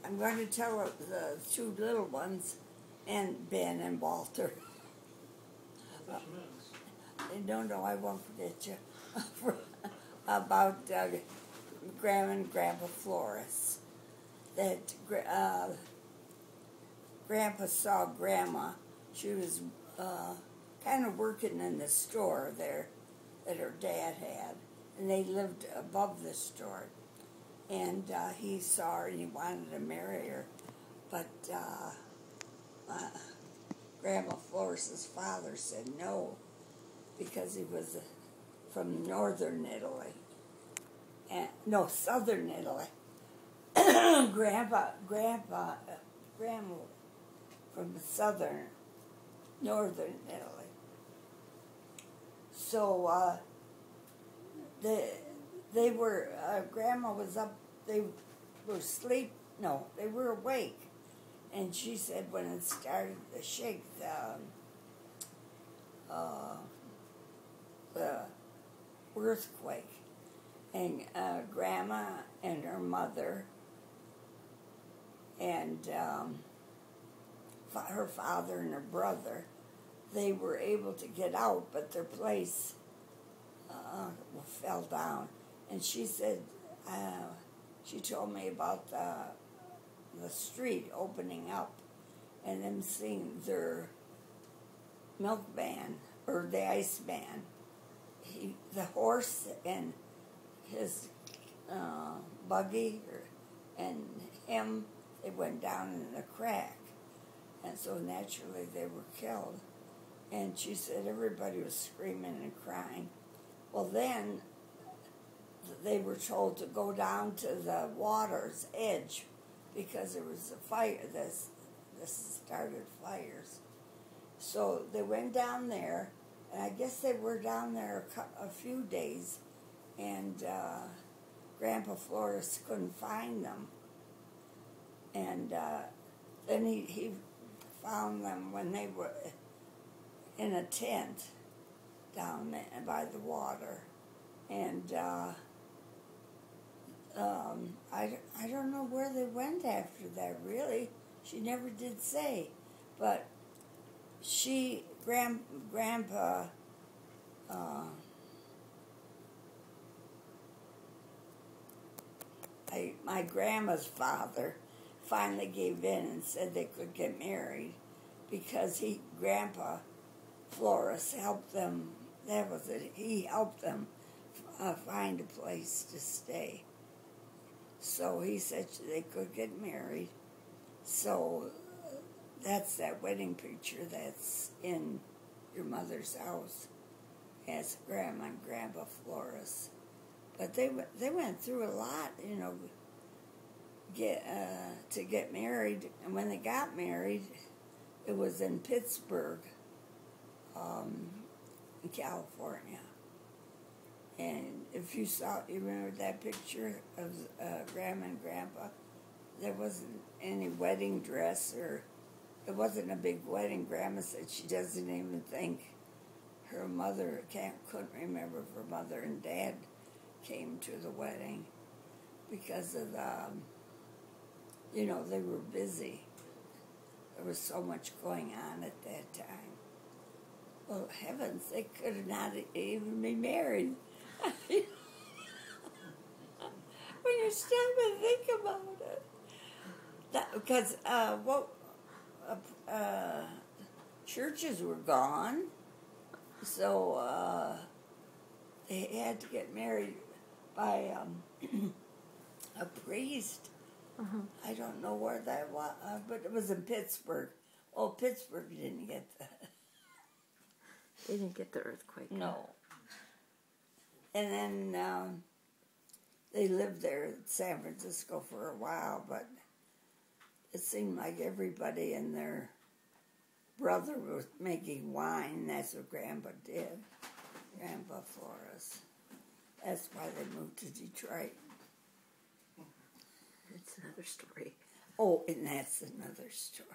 I'm going to tell the two little ones, and Ben and Walter. No, I won't forget you. About Grandma and Grandpa Flores. That Grandpa saw Grandma. She was kind of working in the store there that her dad had, and they lived above the store. And he saw her and he wanted to marry her, but Grandma Flores' father said no, because he was from northern Italy, and no, southern Italy. Grandma from northern Italy. So they were, Grandma was up, they were asleep, no, they were awake. And she said when it started to shake, the earthquake, and Grandma and her mother and her father and her brother, they were able to get out, but their place fell down. And she said, she told me about the street opening up and them seeing their milkman, or the ice man, the horse and his buggy and him, they went down in the crack. And so naturally they were killed. And she said everybody was screaming and crying. Well, then they were told to go down to the water's edge because there was a fire. This started fires. So they went down there, and I guess they were down there a few days, and Grandpa Flores couldn't find them. And then he found them when they were in a tent down there by the water. And I don't know where they went after that, really. She never did say. But Grandpa, my grandma's father finally gave in and said they could get married because Grandpa Flores helped them. That was it. He helped them find a place to stay. So he said they could get married. So that's that wedding picture that's in your mother's house as Grandma and Grandpa Flores. But they went through a lot, to get married. And when they got married, it was in Pittsburgh, in California. And if you remember that picture of Grandma and Grandpa, there wasn't any wedding dress, or it wasn't a big wedding. Grandma said she doesn't even think her mother, couldn't remember if her mother and dad came to the wedding because of they were busy. There was so much going on at that time. Well, heavens, they could not even be married. When you stop and think about it. Because churches were gone, so they had to get married by a priest. Uh-huh. I don't know where that was, but it was in Pittsburgh. Oh, Pittsburgh didn't get They didn't get the earthquake. No. And then they lived there in San Francisco for a while, but it seemed like everybody and their brother was making wine. That's what Grandpa did, Grandpa Flores. That's why they moved to Detroit. That's another story. Oh, and that's another story.